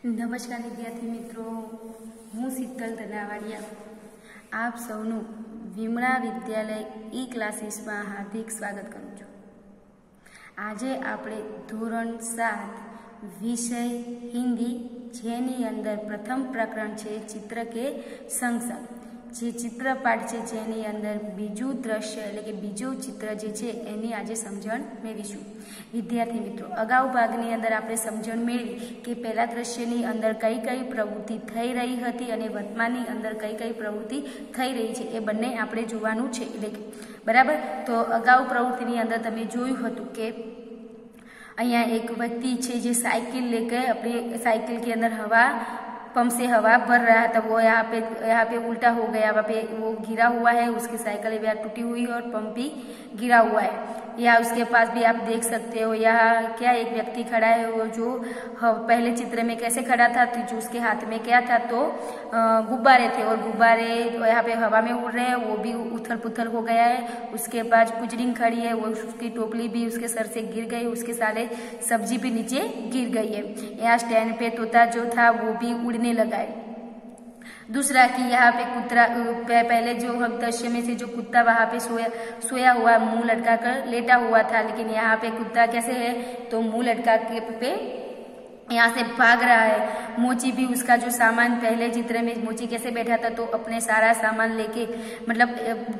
નમસ્કાર વિદ્યાર્થી મિત્રો, હું શીતલ તલાવાડિયા આપ સૌનું વિમળા વિદ્યાલય ઈ ક્લાસીસમાં હાર્દિક સ્વાગત કરું છું। આજે આપણે ધોરણ 7 વિષય હિન્દી જેની અંદર પ્રથમ પ્રકરણ છે ચિત્ર કે સંગ સંગ। જે ચિત્રપાઠ છે જેની અંદર બીજું દ્રશ્ય એટલે કે બીજું ચિત્ર જે છે એની આજે સમજણ મેળવીશું। વિદ્યાર્થી મિત્રો, અગાઉ ભાગની અંદર આપણે સમજણ મેળવી કે પહેલા દ્રશ્યની અંદર કઈ કઈ પ્રવૃત્તિ થઈ રહી હતી અને વર્તમાનની અંદર કઈ કઈ પ્રવૃત્તિ થઈ રહી છે એ બંને આપણે જોવાનું છે। એટલે કે બરાબર, તો અગાઉ પ્રવૃત્તિની અંદર તમે જોયું હતું કે અહીંયા एक व्यक्ति है जो साइकिल लेकर अपनी साइकिल के अंदर हवा पंप से हवा भर रहा था। वो यहाँ पे उल्टा हो गया, वहाँ पे वो गिरा हुआ है, उसकी साइकिल भी टूटी हुई है और पंप भी गिरा हुआ है। या उसके पास भी आप देख सकते हो यहाँ क्या एक व्यक्ति खड़ा है, वो जो पहले चित्र में कैसे खड़ा था तो जो उसके हाथ में क्या था तो गुब्बारे थे और गुब्बारे यहाँ पे हवा में उड़ रहे हैं, वो भी उथल पुथल हो गया है। उसके बाद कुचरिंग खड़ी है, वो उसकी टोपली भी उसके सर से गिर गई, उसके सारे सब्जी भी नीचे गिर गई है। यहाँ स्टैंड पे तोता जो था वो भी उड़ने लगा है। दूसरा कि यहाँ पे कुत्ता पहले जो हम दृश्य में से जो कुत्ता वहाँ पे सोया हुआ मुंह लटका कर लेटा हुआ था, लेकिन यहाँ पे कुत्ता कैसे है तो मुंह लटका के पे यहाँ से भाग रहा है। मोची भी उसका जो सामान पहले चित्र में मोची कैसे बैठा था तो अपने सारा सामान लेके मतलब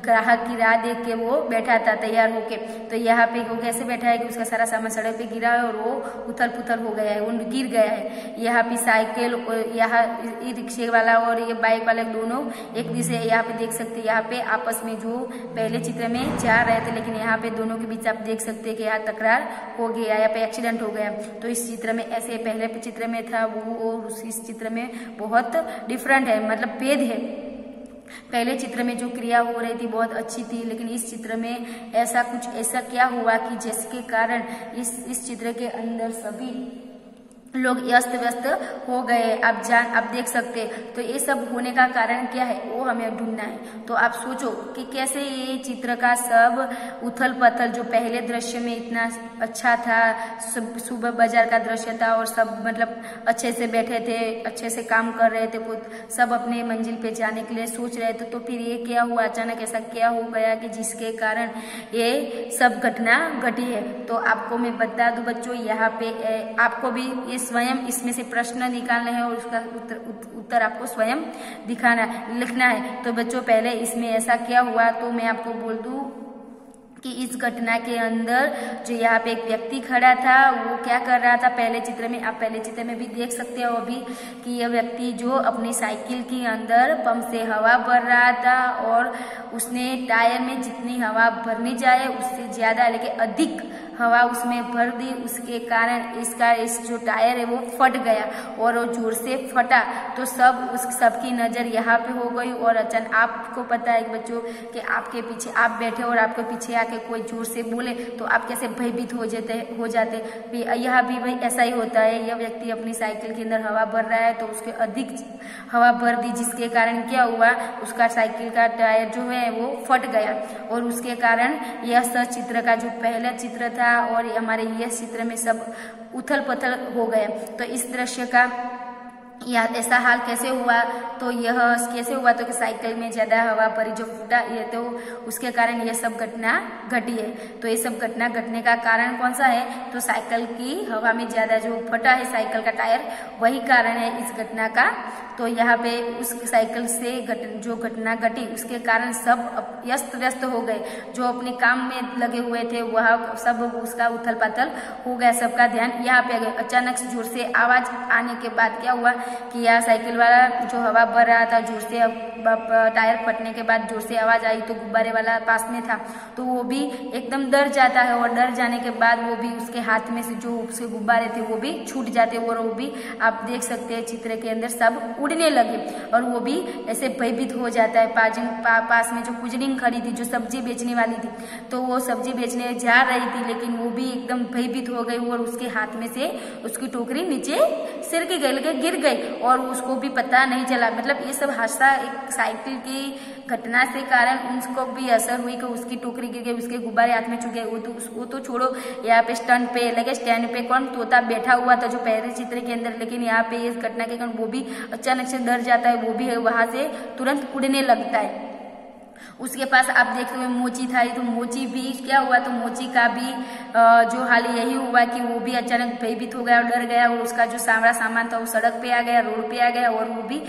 ग्राहक की राह देख के वो बैठा था तैयार होके। तो यहाँ पे वो कैसे बैठा है कि उसका सारा सामान सड़क पे गिरा है और वो उथल पुथल हो गया है, वो गिर गया है। यहाँ पे साइकिल, यहाँ रिक्शे वाला और ये बाइक वाला दोनों एक दूसरे यहाँ पे देख सकते हैं, यहाँ पे आपस में जो पहले चित्र में जा रहे थे, लेकिन यहाँ पे दोनों के बीच आप देख सकते हैं कि यहाँ तकरार हो गया, यहाँ पे एक्सीडेंट हो गया। तो इस चित्र में ऐसे पहले चित्र में था वो और इस चित्र में बहुत डिफरेंट है, मतलब भेद है। पहले चित्र में जो क्रिया हो रही थी बहुत अच्छी थी, लेकिन इस चित्र में ऐसा क्या हुआ कि जिसके कारण इस चित्र के अंदर सभी लोग अस्त व्यस्त हो गए। आप देख सकते, तो ये सब होने का कारण क्या है वो हमें ढूंढना है। तो आप सोचो कि कैसे ये चित्र का सब उथल पथल जो पहले दृश्य में इतना अच्छा था, सुबह बाजार का दृश्य था और सब मतलब अच्छे से बैठे थे, अच्छे से काम कर रहे थे, सब अपने मंजिल पे जाने के लिए सोच रहे थे। तो फिर ये क्या हुआ, अचानक ऐसा क्या हो गया कि जिसके कारण ये सब घटना घटी है। तो आपको मैं बता दूं बच्चों, यहाँ पे आपको भी ये स्वयं इसमें से प्रश्न निकालने हैं और उसका उत्तर आपको स्वयं लिखना है। तो बच्चों पहले इसमें ऐसा क्या हुआ तो मैं आपको बोल दूं कि इस घटना के अंदर जो यहाँ पे एक व्यक्ति खड़ा था वो क्या कर रहा था, पहले चित्र में आप पहले चित्र में भी देख सकते हो अभी कि यह व्यक्ति जो अपनी साइकिल के अंदर पंप से हवा भर रहा था और उसने टायर में जितनी हवा भरनी जाए उससे ज्यादा लेकिन अधिक हवा उसमें भर दी, उसके कारण इस जो टायर है वो फट गया और वो जोर से फटा। तो सबकी नजर यहाँ पे हो गई और अचानक आपको पता है बच्चों कि आपके पीछे आप बैठे और आपके पीछे आके कोई जोर से बोले तो आप कैसे भयभीत हो जाते। यहाँ भी भाई ऐसा ही होता है, यह व्यक्ति अपनी साइकिल के अंदर हवा भर रहा है तो उसके अधिक हवा भर दी, जिसके कारण क्या हुआ उसका साइकिल का टायर जो है वो फट गया और उसके कारण यह चित्र का जो पहला चित्र था और हमारे यह चित्र में सब उथल पथल हो गया। तो इस दृश्य का ऐसा हाल कैसे हुआ तो यह कैसे हुआ तो कि साइकिल में ज्यादा हवा भरी जो फूटा ये तो उसके कारण यह सब घटना घटी है। तो ये सब घटना घटने का कारण कौन सा है तो साइकिल की हवा में ज्यादा जो फटा है साइकिल का टायर, वही कारण है इस घटना का। तो यहाँ पे उस साइकिल से जो घटना घटी उसके कारण सब अस्त व्यस्त हो गए, जो अपने काम में लगे हुए थे वह सब उसका उथल पाथल हो गया, सबका ध्यान यहाँ पे आ गया। अचानक से जोर से आवाज आने के बाद क्या हुआ कि यह साइकिल वाला जो हवा भर रहा था जोर से टायर फटने के बाद जोर से आवाज आई तो गुब्बारे वाला पास में था तो वो भी एकदम डर जाता है और डर जाने के बाद वो भी उसके हाथ में से जो उसके गुब्बारे थे वो भी छूट जाते और वो भी आप देख सकते हैं चित्र के अंदर सब उड़ने लगे और वो भी ऐसे भयभीत हो जाता है। पास में जो कुचरिंग खड़ी थी जो सब्जी बेचने वाली थी तो वो सब्जी बेचने जा रही थी, लेकिन वो भी एकदम भयभीत हो गई और उसके हाथ में से उसकी टोकरी नीचे सिर के गई गिर गई और उसको भी पता नहीं चला। मतलब ये सब हादसा एक साइकिल की घटना से कारण उनको भी असर हुई कि उसकी टोकरी गिर गई, उसके गुब्बारे हाथ में चुके। वो तो छोड़ो, यहाँ पे स्टैंड पे कौन तोता बैठा हुआ था जो पहले चित्र के अंदर, लेकिन यहाँ पे इस घटना के कारण वो भी अचानक से डर जाता है, वो भी वहां से तुरंत उड़ने लगता है। उसके पास आप देखते हुए मोची था, तो मोची भी क्या हुआ, तो मोची का भी जो हाल यही हुआ कि वो भी अचानक भयभीत हो गया और डर गया, और उसका जो सारा सामान था वो सड़क पे आ गया, रोड पे आ गया, और वो भी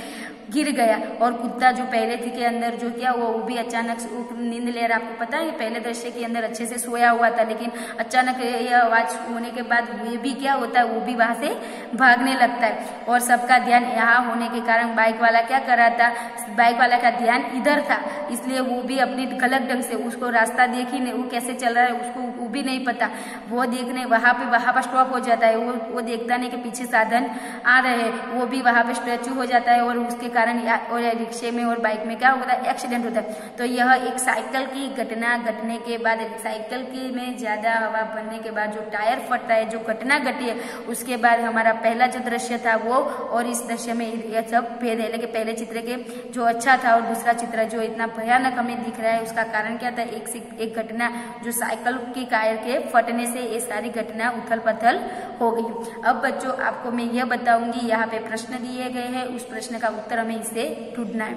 गिर गया। और कुत्ता जो पहले थी के अंदर जो क्या वो भी अचानक से नींद ले रहा, आपको पता है पहले दृश्य के अंदर अच्छे से सोया हुआ था, लेकिन अचानक यह आवाज होने के बाद ये भी क्या होता है, वो भी वहां से भागने लगता है। और सबका ध्यान यहाँ होने के कारण बाइक वाला क्या कर रहा था, बाइक वाला का ध्यान इधर था, इसलिए वो भी अपनी गलत ढंग से उसको रास्ता देख ही नहीं, वो कैसे चल रहा है उसको वो भी नहीं पता, वो देखने वहां पर स्टॉप हो जाता है। वो देखता नहीं कि पीछे साधन आ रहे हैं, वो भी वहां पे स्टैचू हो जाता है, और उसके कारण और रिक्शे में और बाइक में क्या होता है, एक्सीडेंट होता है। तो यह एक साइकिल की घटना घटने के बाद, साइकिल की में ज्यादा हवा बनने के बाद जो टायर फटता है, जो घटना घटी है, उसके बाद हमारा पहला जो दृश्य था वो और इस दृश्य में यह सब भेद है। लेकिन पहले चित्र के जो अच्छा था और दूसरा चित्र जो इतना भयानक हमें दिख रहा है, उसका कारण क्या था, एक घटना जो साइकिल की टायर के फटने से ये सारी घटना उथल पथल हो गई। अब बच्चों आपको मैं यह बताऊंगी, यहाँ पे प्रश्न दिए गए हैं, उस प्रश्न का उत्तर हमें इसे ढूंढना है।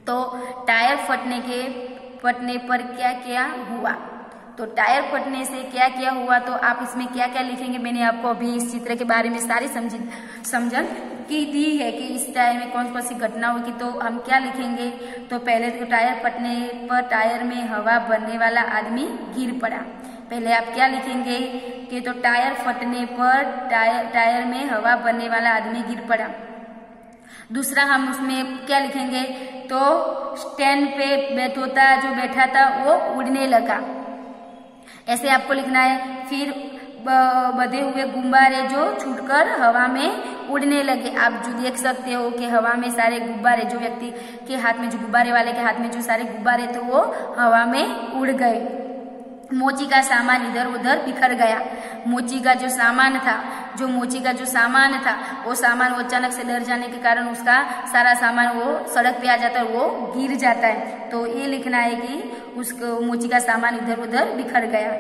तो टायर फटने पर क्या क्या हुआ, तो टायर फटने से क्या क्या हुआ, तो आप इसमें क्या क्या लिखेंगे, मैंने आपको अभी इस चित्र के बारे में सारी समझन की दी है कि इस टायर में कौन कौन सी घटना होगी। तो हम क्या लिखेंगे, तो पहले तो टायर फटने पर टायर में हवा भरने वाला आदमी गिर पड़ा। पहले आप क्या लिखेंगे कि तो टायर फटने पर टायर में हवा भरने वाला आदमी गिर पड़ा। दूसरा हम उसमें क्या लिखेंगे, तो स्टैंड पे तोता जो बैठा था वो उड़ने लगा, ऐसे आपको लिखना है। फिर बंधे हुए गुब्बारे जो छूटकर हवा में उड़ने लगे। आप जो देख सकते हो कि हवा में सारे गुब्बारे, जो व्यक्ति के हाथ में, जो गुब्बारे वाले के हाथ में जो सारे गुब्बारे थे वो हवा में उड़ गए। मोची का सामान इधर उधर बिखर गया। मोची का जो सामान था वो सामान वो अचानक से डर जाने के कारण उसका सारा सामान वो सड़क पे आ जाता है, वो गिर जाता है। तो ये लिखना है कि उसको मोची का सामान इधर उधर बिखर गया।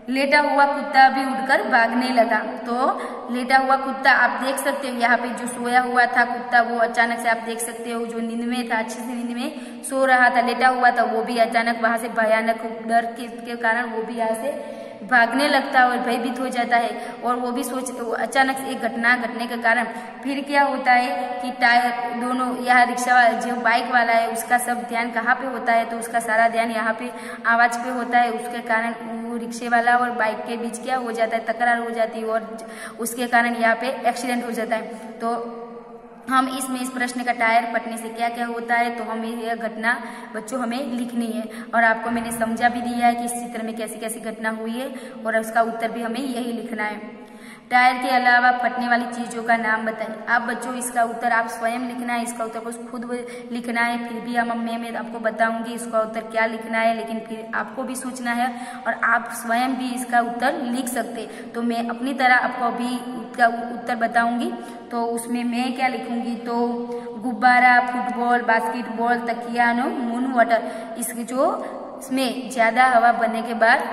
लेटा हुआ कुत्ता भी उठकर भागने लगा। तो लेटा हुआ कुत्ता आप देख सकते हो, यहाँ पे जो सोया हुआ था कुत्ता वो अचानक से आप देख सकते हो जो नींद में था, अच्छी से नींद में सो रहा था, लेटा हुआ था, वो भी अचानक वहां से भयानक डर के कारण वो भी यहाँ से भागने लगता है और भयभीत हो जाता है। और वो भी अचानक से एक घटना घटने के कारण फिर क्या होता है कि टायर दोनों, यह रिक्शा वाला जो बाइक वाला है उसका सब ध्यान कहाँ पे होता है, तो उसका सारा ध्यान यहाँ पे आवाज पे होता है। उसके कारण वो रिक्शे वाला और बाइक के बीच क्या हो जाता है, तकरार हो जाती है और उसके कारण यहाँ पे एक्सीडेंट हो जाता है। तो हम इसमें इस प्रश्न का टायर फटने से क्या क्या होता है, तो हमें यह घटना बच्चों हमें लिखनी है। और आपको मैंने समझा भी दिया है कि इस चित्र में कैसी कैसी घटना हुई है और उसका उत्तर भी हमें यही लिखना है। टायर के अलावा फटने वाली चीजों का नाम बताइए। आप बच्चों इसका उत्तर आप स्वयं लिखना है, इसका उत्तर को खुद लिखना है। फिर भी मैं आपको बताऊंगी इसका उत्तर क्या लिखना है, लेकिन फिर आपको भी सोचना है और आप स्वयं भी इसका उत्तर लिख सकते। तो मैं अपनी तरह आपको अभी इसका उत्तर बताऊंगी। तो उसमें मैं क्या लिखूंगी, तो गुब्बारा, फुटबॉल, बास्केटबॉल, तकिया, मून वाटर, इसके जो इसमें ज्यादा हवा बनने के बाद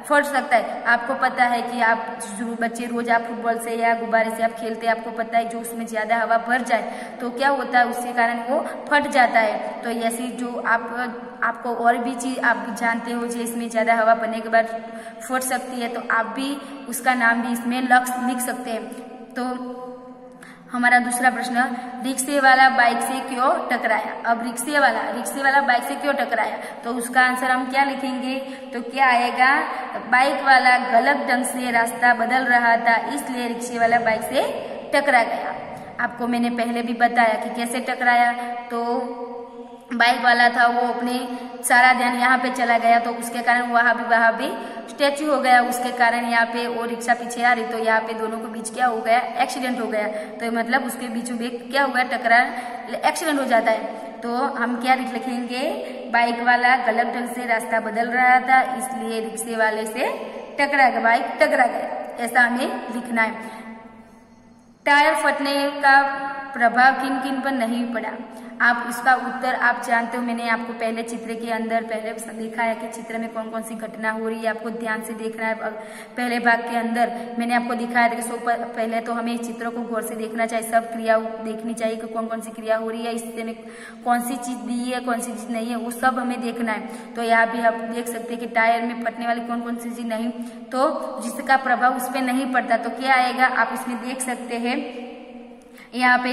फट सकता है। आपको पता है कि आप जो बच्चे रोज आप फुटबॉल से या गुब्बारे से आप खेलते हैं, आपको पता है जो उसमें ज्यादा हवा भर जाए तो क्या होता है, उसके कारण वो फट जाता है। तो ऐसी जो आपको और भी चीज आप जानते हो जो इसमें ज्यादा हवा बनने के बाद फट सकती है, तो आप भी उसका नाम भी इसमें लिख सकते हैं। तो हमारा दूसरा प्रश्न, रिक्शे वाला बाइक से क्यों टकराया। अब रिक्शे वाला बाइक से क्यों टकराया, तो उसका आंसर हम क्या लिखेंगे, तो क्या आएगा, बाइक वाला गलत ढंग से रास्ता बदल रहा था इसलिए रिक्शे वाला बाइक से टकरा गया। आपको मैंने पहले भी बताया कि कैसे टकराया। तो बाइक वाला था वो अपने सारा ध्यान यहाँ पे चला गया, तो उसके कारण वहां भी स्टैचू हो गया। उसके कारण यहाँ पे वो रिक्शा पीछे आ रही, तो यहाँ पे दोनों के बीच क्या हो गया, एक्सीडेंट हो गया। तो मतलब उसके बीचों बीच क्या हो गया, टकरार, एक्सीडेंट हो जाता है। तो हम क्या लिखेंगे, बाइक वाला गलत ढंग से रास्ता बदल रहा था इसलिए रिक्शे वाले से टकरा गया, बाइक टकरा गया, ऐसा हमें लिखना है। टायर फटने का प्रभाव किन किन पर नहीं पड़ा। आप इसका उत्तर आप जानते हो, मैंने आपको पहले चित्र के अंदर पहले देखा है कि चित्र में कौन कौन सी घटना हो रही है, आपको ध्यान से देखना है। पहले भाग के अंदर मैंने आपको दिखाया था कि पहले तो हमें चित्रों को गौर से देखना चाहिए, सब क्रिया देखनी चाहिए कि कौन कौन सी क्रिया हो रही है, इससे में कौन सी चीज दी है कौन सी चीज नहीं है, वो सब हमें देखना है। तो यहाँ भी आप देख सकते हैं कि टायर में फटने वाली कौन कौन सी चीज नहीं, तो जिसका प्रभाव उस पर नहीं पड़ता तो क्या आएगा, आप इसमें देख सकते हैं। यहाँ पे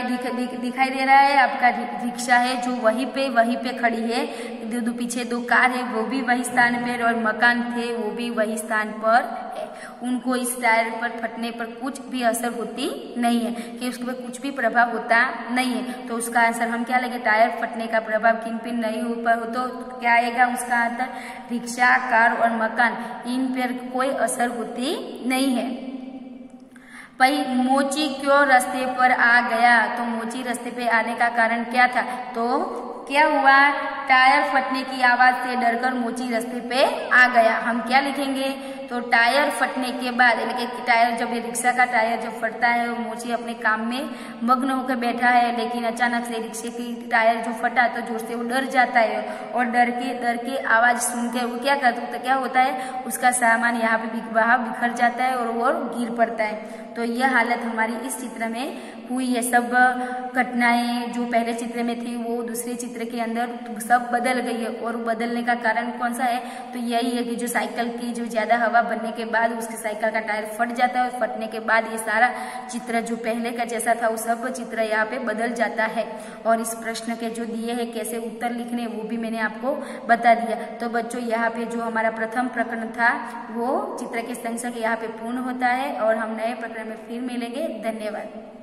दिखाई दे रहा है आपका रिक्शा है जो वहीं पे खड़ी है, पीछे 2 कार है वो भी वही स्थान पर, और मकान थे वो भी वही स्थान पर है। उनको इस टायर पर फटने पर कुछ भी असर होती नहीं है, कि उसके पर कुछ भी प्रभाव होता नहीं है। तो उसका आंसर हम क्या लगे, टायर फटने का प्रभाव किन पिन नहीं हो पर हो तो क्या आएगा उसका आंसर, रिक्शा, कार और मकान, इन पर कोई असर होती नहीं है। भाई मोची क्यों रास्ते पर आ गया, तो मोची रास्ते पे आने का कारण क्या था, तो क्या हुआ, टायर फटने की आवाज से डरकर मोची रास्ते पे आ गया। हम क्या लिखेंगे, तो टायर फटने के बाद, यानी कि टायर जब ये रिक्शा का टायर जब फटता है और मोची अपने काम में मग्न होकर बैठा है, लेकिन अचानक से रिक्शे की टायर जो फटा तो जोर से वो डर जाता है, और डर के आवाज सुन के वो क्या करता है, क्या होता है उसका सामान यहाँ पे वहाँ बिखर जाता है और वो गिर पड़ता है। तो यह हालत हमारी इस चित्र में हुई है। सब घटनाएं जो पहले चित्र में थी वो दूसरे चित्र के अंदर सब बदल गई है, और बदलने का कारण कौन सा है, तो यही है कि जो साइकिल की जो ज्यादा हवा बनने के बाद उसके साइकिल का टायर फट जाता है, और फटने के बाद ये सारा चित्र जो पहले का जैसा था वो सब चित्र यहाँ पे बदल जाता है। और इस प्रश्न के जो दिए है कैसे उत्तर लिखने वो भी मैंने आपको बता दिया। तो बच्चों यहाँ पे जो हमारा प्रथम प्रकरण था वो चित्र के संग संग यहाँ पे पूर्ण होता है, और हम नए प्रकरण में फिर मिलेंगे। धन्यवाद।